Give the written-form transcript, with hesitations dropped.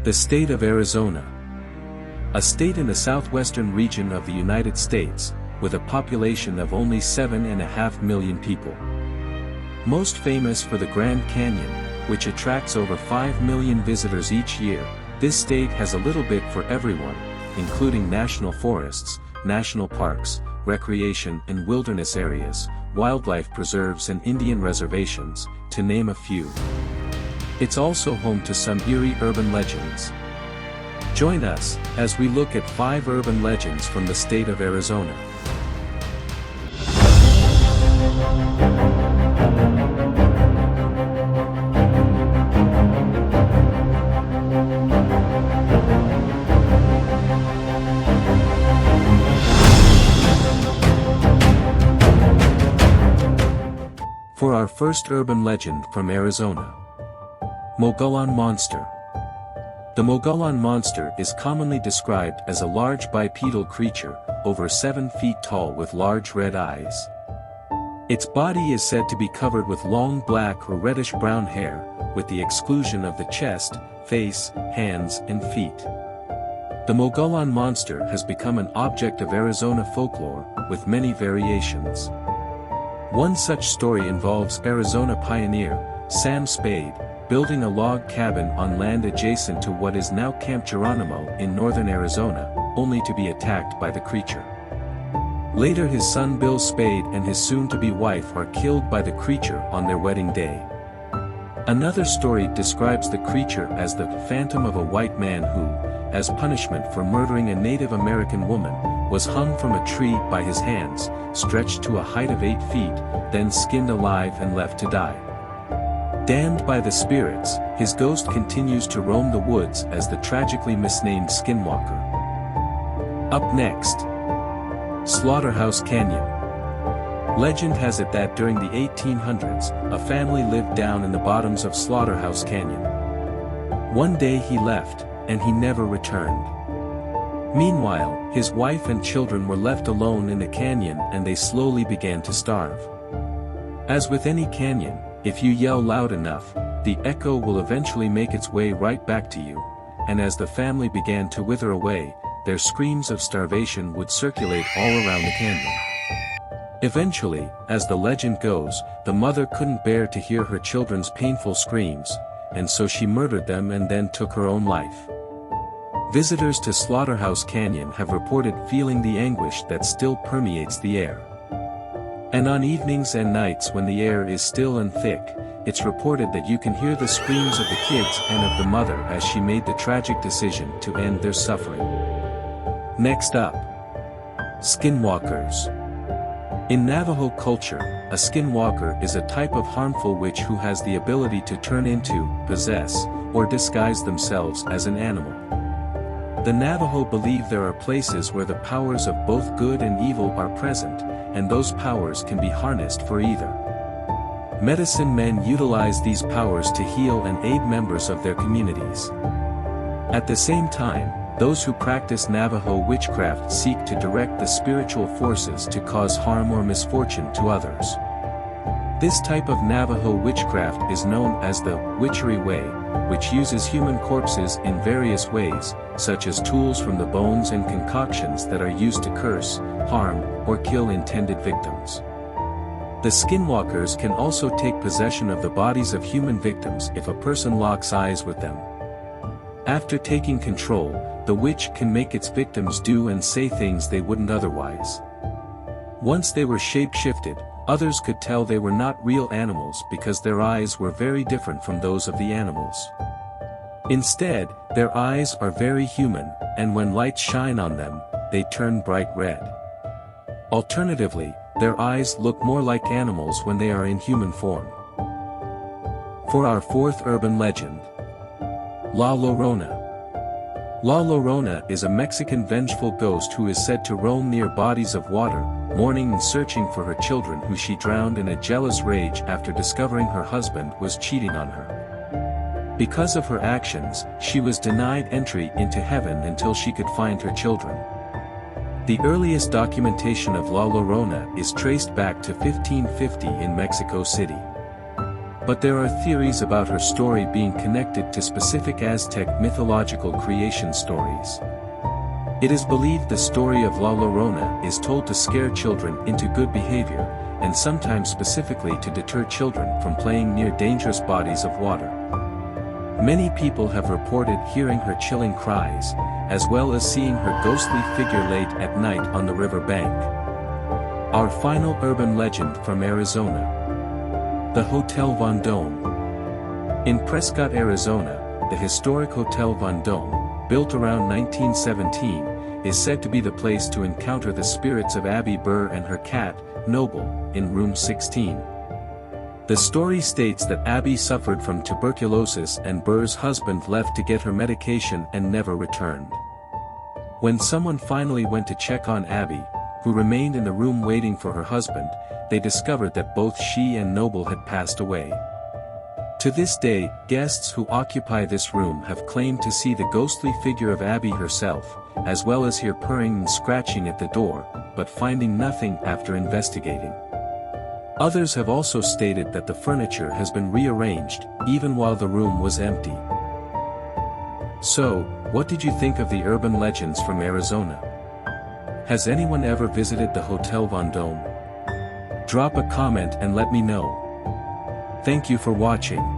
The state of Arizona. A state in the southwestern region of the United States, with a population of only 7.5 million people. Most famous for the Grand Canyon, which attracts over 5 million visitors each year, this state has a little bit for everyone, including national forests, national parks, recreation and wilderness areas, wildlife preserves and Indian reservations, to name a few. It's also home to some eerie urban legends. Join us, as we look at 5 urban legends from the state of Arizona. For our first urban legend from Arizona. Mogollon Monster. The Mogollon Monster is commonly described as a large bipedal creature, over 7 feet tall with large red eyes. Its body is said to be covered with long black or reddish-brown hair, with the exclusion of the chest, face, hands, and feet. The Mogollon Monster has become an object of Arizona folklore, with many variations. One such story involves Arizona pioneer, Sam Spade, building a log cabin on land adjacent to what is now Camp Geronimo in northern Arizona, only to be attacked by the creature. Later his son Bill Spade and his soon-to-be wife are killed by the creature on their wedding day. Another story describes the creature as the phantom of a white man who, as punishment for murdering a Native American woman, was hung from a tree by his hands, stretched to a height of 8 feet, then skinned alive and left to die. Damned by the spirits, his ghost continues to roam the woods as the tragically misnamed Skinwalker. Up next. Slaughterhouse Canyon. Legend has it that during the 1800s, a family lived down in the bottoms of Slaughterhouse Canyon. One day he left, and he never returned. Meanwhile, his wife and children were left alone in the canyon and they slowly began to starve. As with any canyon, if you yell loud enough, the echo will eventually make its way right back to you, and as the family began to wither away, their screams of starvation would circulate all around the canyon. Eventually, as the legend goes, the mother couldn't bear to hear her children's painful screams, and so she murdered them and then took her own life. Visitors to Slaughterhouse Canyon have reported feeling the anguish that still permeates the air. And on evenings and nights when the air is still and thick, it's reported that you can hear the screams of the kids and of the mother as she made the tragic decision to end their suffering. Next up. Skinwalkers. In Navajo culture, a skinwalker is a type of harmful witch who has the ability to turn into, possess, or disguise themselves as an animal. The Navajo believe there are places where the powers of both good and evil are present, and those powers can be harnessed for either. Medicine men utilize these powers to heal and aid members of their communities. At the same time, those who practice Navajo witchcraft seek to direct the spiritual forces to cause harm or misfortune to others. This type of Navajo witchcraft is known as the witchery way, which uses human corpses in various ways, such as tools from the bones and concoctions that are used to curse, harm, or kill intended victims. The skinwalkers can also take possession of the bodies of human victims if a person locks eyes with them. After taking control, the witch can make its victims do and say things they wouldn't otherwise. Once they were shape-shifted, others could tell they were not real animals because their eyes were very different from those of the animals. Instead, their eyes are very human, and when lights shine on them, they turn bright red. Alternatively, their eyes look more like animals when they are in human form. For our fourth urban legend. La Llorona. La Llorona is a Mexican vengeful ghost who is said to roam near bodies of water, mourning and searching for her children who she drowned in a jealous rage after discovering her husband was cheating on her. Because of her actions, she was denied entry into heaven until she could find her children. The earliest documentation of La Llorona is traced back to 1550 in Mexico City. But there are theories about her story being connected to specific Aztec mythological creation stories. It is believed the story of La Llorona is told to scare children into good behavior, and sometimes specifically to deter children from playing near dangerous bodies of water. Many people have reported hearing her chilling cries, as well as seeing her ghostly figure late at night on the river bank. Our final urban legend from Arizona. The Hotel Vendome. In Prescott, Arizona, the historic Hotel Vendome, built around 1917, is said to be the place to encounter the spirits of Abby Burr and her cat, Noble, in room 16. The story states that Abby suffered from tuberculosis and Burr's husband left to get her medication and never returned. When someone finally went to check on Abby, who remained in the room waiting for her husband, they discovered that both she and Noble had passed away. To this day, guests who occupy this room have claimed to see the ghostly figure of Abby herself, as well as hear purring and scratching at the door, but finding nothing after investigating. Others have also stated that the furniture has been rearranged, even while the room was empty. So, what did you think of the urban legends from Arizona? Has anyone ever visited the Hotel Vendome? Drop a comment and let me know. Thank you for watching.